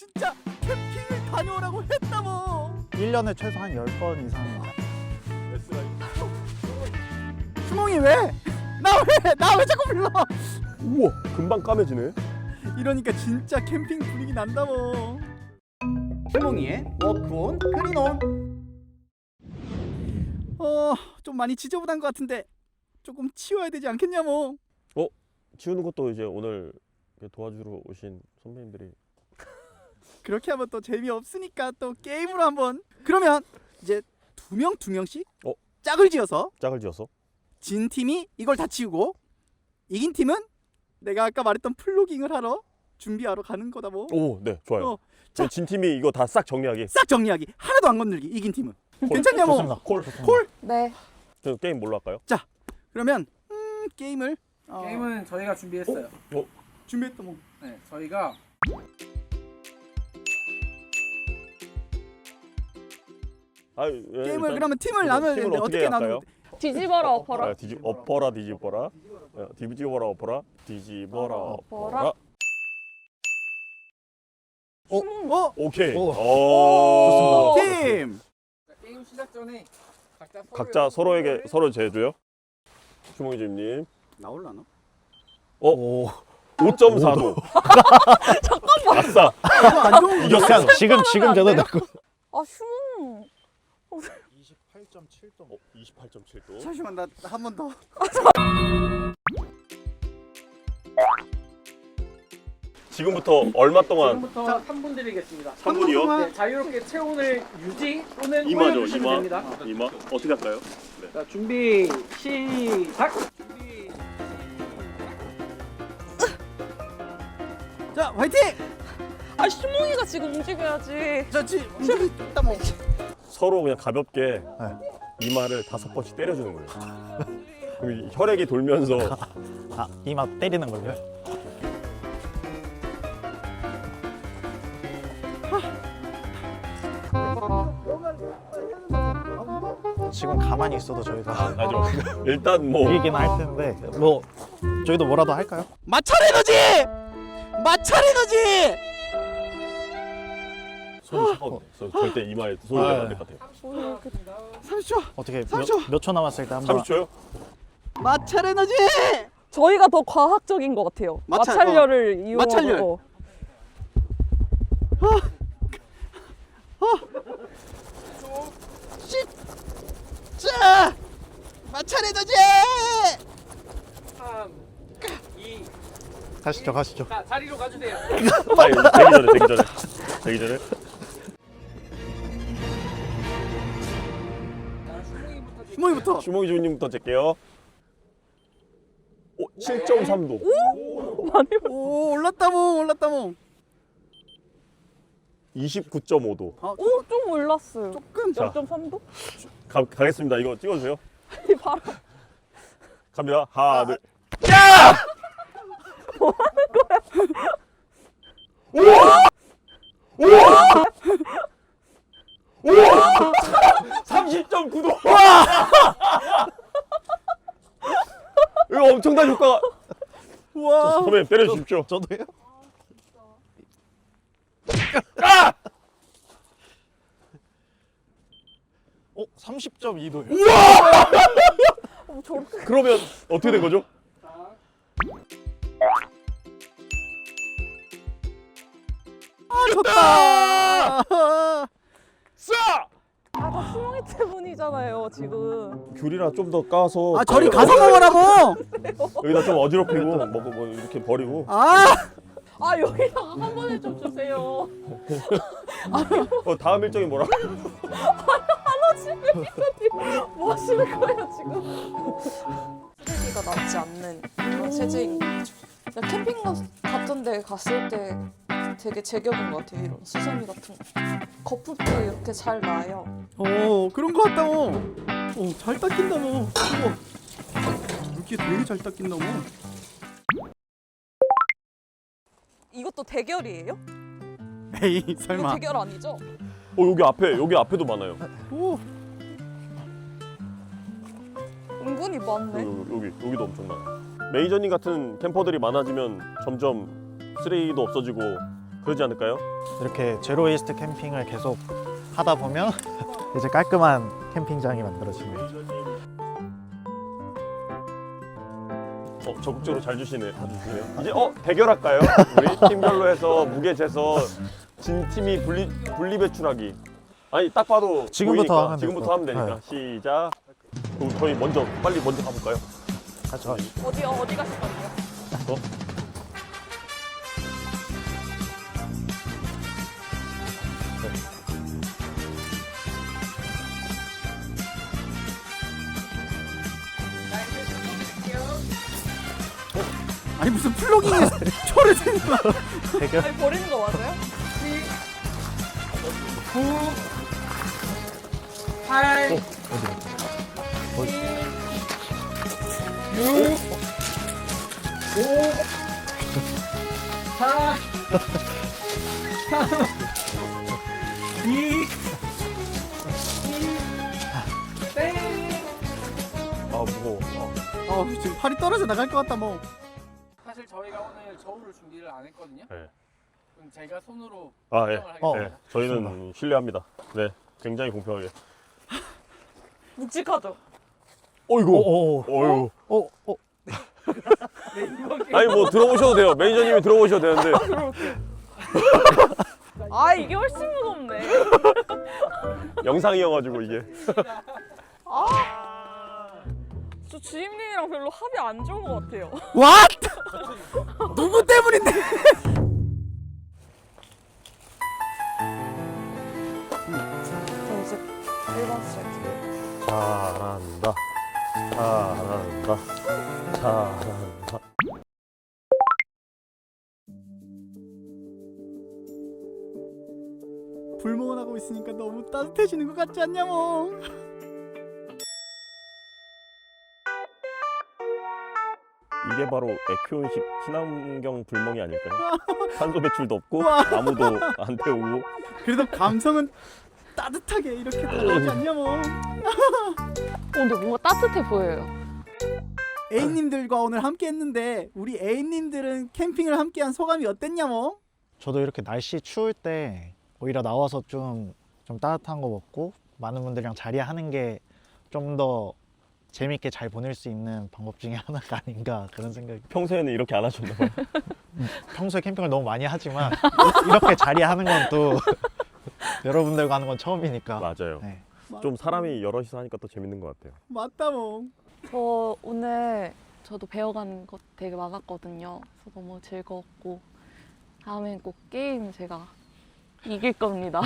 진짜 캠핑을 다녀오라고 했다 뭐. 1년에 최소 한 10번 이상. 수몽이 왜? 나 왜 자꾸 불러? 우와, 금방 까매지네. 이러니까 진짜 캠핑 분위기 난다 뭐. 수몽이의 워크온 클린온. 좀 많이 지저분한 것 같은데 조금 치워야 되지 않겠냐 뭐. 치우는 것도 이제 오늘 도와주러 오신 선배님들이. 그렇게 하면 또 재미없으니까 또 게임으로 한번. 그러면 이제 두 명씩 짝을 지어서 짝을 지어서 진 팀이 이걸 다 치우고 이긴 팀은 내가 아까 말했던 플로깅을 하러 준비하러 가는 거다 뭐. 오, 네, 좋아요. 자. 진 팀이 이거 다 싹 정리하기. 싹 정리하기. 하나도 안 건들기. 이긴 팀은. 괜찮냐 뭐. 좋습니다. 콜. 콜. 네. 저 게임 뭘로 할까요? 그러면 게임을 게임은 저희가 준비했어요. 준비했다 뭐. 네, 저희가 게임을 그러면 팀을 나눠야 되는데 어떻게 나누? 뒤집어라 엎어라. 엎어라 뒤집어라. 뒤집어라 엎어라. 뒤집어라 엎어라. 오케이. 좋습니다. 팀. 게임 시작 전에 각자 서로에게 서로 제줘요. 주몽이 주임님. 나올라나? 오. 5.45. 잠깐만. 아싸. 안 좋은 거. 그냥 지금 저도 되고. 아 휴. 28.7도. 28.7도. 잠시만 나 한 번 더. 지금부터 얼마 동안? 지금부터 3분 드리겠습니다. 3분이요? 네, 자유롭게 체온을 유지 또는 이마죠, 올려주시면 이마. 됩니다. 이마. 어떻게 할까요? 자, 준비 시작. 자 화이팅. 아 슈몽이가 지금 움직여야지. 자지 움직였다 뭐. 서로 그냥 가볍게 이마를 5번씩 때려주는 거예요. 그럼 혈액이 돌면서 이마 때리는 걸요? 지금 가만히 있어도 저희가 아죠. 일단 뭐 이기긴 할 텐데 뭐 저희도 뭐라도 할까요? 마찰 에너지. 마찰 에너지. 손이 차가운데 절대 이마에 손이 대면 안될 것 같아요. 30초. 어떻게 30초. 몇 초 남았을 때 한번 30초요? 마찰 에너지. 저희가 더 과학적인 것 같아요. 마찰열을 이용하고. 마찰열. 자 마찰 에너지. 3, 2, 가시죠. 자, 자리로 가주세요. 아니, 되기 전에. 수몽이부터. 주몽이 주임님부터 잴게요. 7.3도. 오 올랐다 뭐. 29.5도. 오, 좀 올랐어요. 조금. 자. 0.3도? 가겠습니다. 이거 찍어주세요. 바로 갑니다. 하나, 둘. 우와! 30.9도. 이거 엄청난 효과가. 우와. 선배님 때려주십시오. 저도요? 오 30.2도요. 저렇게. 그러면 어떻게 된 거죠? 좋다. 싸! 다 슈몽이 때문이잖아요 지금. 귤이나 좀 더 까서. 아 저리 가서 먹으라고. 여기다 좀 어지럽히고 먹고 뭐 이렇게 버리고. 아 여기다가 한 번에 좀 주세요. 다음 일정이 뭐라? 뭐 하시는 거예요 지금? 쓰레기가 남지 않는 그런 체제인 거죠. 캠핑 같은 데 갔을 때 되게 제격인 것 같아요. 이런 수세미 같은 거. 거품도 이렇게 잘 나요. 그런 거 같다 뭐. 잘 닦인다 뭐. 이렇게 되게 잘 닦인다 뭐. 이것도 대결이에요? 에이 이거 설마. 대결 아니죠? 여기 앞에도 많아요. 오. 은근히 많네. 여기도 엄청 많아요. 메이저님 같은 캠퍼들이 많아지면 점점 쓰레기도 없어지고 그러지 않을까요? 이렇게 제로 웨이스트 캠핑을 계속 하다 보면 이제 깔끔한 캠핑장이 만들어지는 거죠. 적극적으로 잘 주시네요. 이제 대결할까요? 우리 팀별로 해서 무게 재서 진 팀이 분리 배출하기. 아니 딱 봐도 지금부터 보이니까 하면 지금부터 하면 되니까. 시작. 그럼 저희 먼저 가볼까요? 가죠. 어디 가실 건데요? 어? 아니 무슨 플러깅에 초를 세는 거야. 대결. 아니 버리는 거 맞아요? 8, 6, 5, 4, 3, 2, 1, 땡! 아 무거워. 지금 팔이 떨어져 나갈 것 같다 뭐. 사실 저희가 오늘 저울을 준비를 안 했거든요. 네. 그럼 제가 손으로 아 예. 측정을 하겠습니다. 네. 저희는 신뢰합니다. 네. 굉장히 공평하게. 묵직하죠? 어이구. 어이구. 네, 이번 게임 아니 뭐 들어보셔도 돼요. 매니저님이 들어보셔도 되는데. 아 이게 훨씬 무겁네. 영상이어가지고 이게. 저 주임님이랑 별로 합이 안 좋은 것 같아요. What? 누구 때문인데? 저 이제 1번 스트레이트. 잘한다. 잘한다. 불멍을 하고 있으니까 너무 따뜻해지는 것 같지 않냐 뭐. 이게 바로 에큐온식 친환경 불멍이 아닐까요? 산소 배출도 없고 우와. 나무도 안 태우고. 그래도 감성은 따뜻하게 이렇게 들어가지 않냐 뭐. 근데 뭔가 따뜻해 보여요. A님들과 오늘 함께 했는데 우리 A님들은 캠핑을 함께한 소감이 어땠냐 뭐? 저도 이렇게 날씨 추울 때 오히려 나와서 좀 따뜻한 거 먹고 많은 분들이랑 자리하는 게 좀 더 재밌게 잘 보낼 수 있는 방법 중에 하나가 아닌가 그런 생각이. 평소에는 이렇게 안 하셨나 봐요. 평소에 캠핑을 너무 많이 하지만 이렇게 자리하는 건 또 여러분들과 하는 건 처음이니까. 맞아요. 네. 좀 사람이 여럿이서 하니까 또 재밌는 것 같아요. 맞다 뭐. 저 오늘 저도 배워가는 것 되게 많았거든요. 그래서 너무 즐거웠고 다음엔 꼭 게임 제가 이길 겁니다.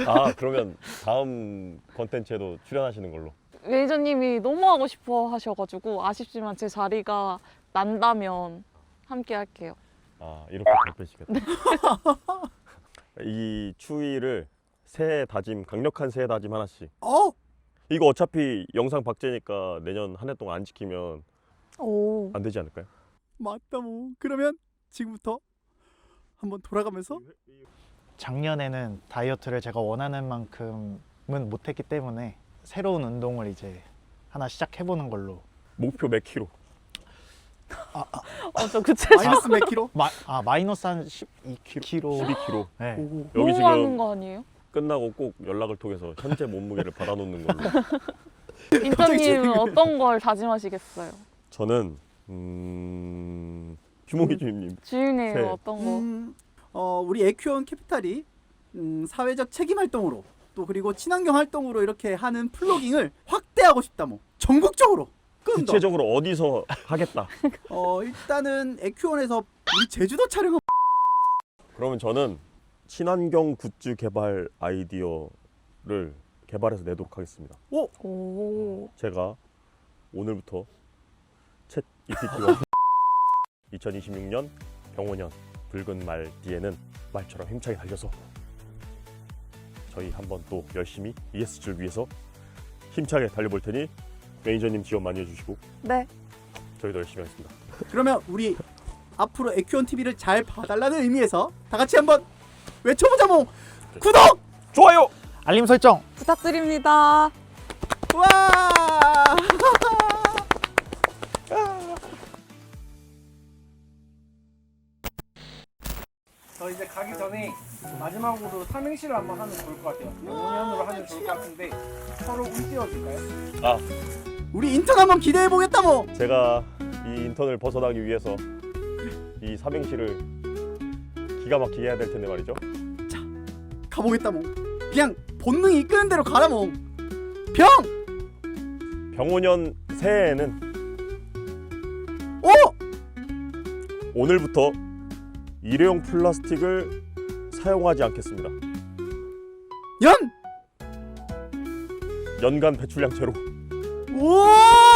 아 그러면 다음 컨텐츠에도 출연하시는 걸로. 매니저님이 너무 하고 싶어 하셔가지고 아쉽지만 제 자리가 난다면 함께 할게요. 아 이렇게 발표시겠다. 이 추위를 새해 다짐, 강력한 새해 다짐 하나씩. 이거 어차피 영상 박제니까 내년 한 해 동안 안 지키면 오. 안 되지 않을까요? 맞다 뭐. 그러면 지금부터 한번 돌아가면서 작년에는 다이어트를 제가 원하는 만큼은 못했기 때문에 새로운 운동을 이제 하나 시작해보는 걸로. 목표 몇 킬로? 저 구체적 마이너스 몇 킬로? 마이너스 한 12kg. 12킬로. 네. 여기 너무 하는 지금 거 아니에요? 끝나고 꼭 연락을 통해서 현재 몸무게를 받아놓는 걸로. 인턴님은 어떤 걸 다짐하시겠어요? 저는 휴몽이 주임님. 주임님 네. 어떤 거? 우리 에큐온 캐피탈이 사회적 책임 활동으로 또 그리고 친환경 활동으로 이렇게 하는 플로깅을 확대하고 싶다 뭐. 전국적으로. 좀 더. 구체적으로 어디서 하겠다. 일단은 에큐온에서 우리 제주도 촬영을 그러면 저는 친환경 굿즈 개발 아이디어를 개발해서 내도록 하겠습니다. 오. 제가 오늘부터 챗 GPT와 2026년 경호년 붉은 말 뒤에는 말처럼 힘차게 달려서 저희 한번 또 열심히 ESG를 위해서 힘차게 달려볼 테니 매니저님 지원 많이 해주시고 네. 저희도 열심히 하겠습니다. 그러면 우리 앞으로 에큐온 TV를 잘 봐달라는 의미에서 다 같이 한번 외쳐보자 뭐. 구독! 좋아요! 알림 설정! 부탁드립니다. 와! 이제 가기 전에 마지막으로 삼행시를 한번 하면 좋을 것 같아요. 영혼연으로 하면 좋을 것 같은데 서로 운 띄워줄까요? 우리 인턴 한번 기대해 보겠다 뭐. 제가 이 인턴을 벗어나기 위해서 이 삼행시를 기가 막히게 해야 될 텐데 말이죠. 가보겠다 뭐. 그냥 본능이 이끄는 대로 가라 뭐. 병! 병오년 새해에는 오! 오늘부터 일회용 플라스틱을 사용하지 않겠습니다. 연! 연간 배출량 제로. 오!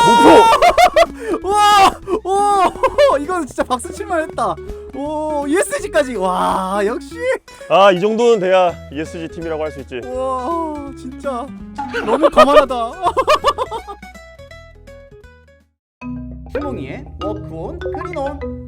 목표! 와! 오! 이건 진짜 박수 칠만 했다. 오, ESG까지. 와, 역시. 이 정도는 돼야 ESG 팀이라고 할 수 있지. 와, 진짜 너무 거만하다. 실몽이의 워크온 클린온.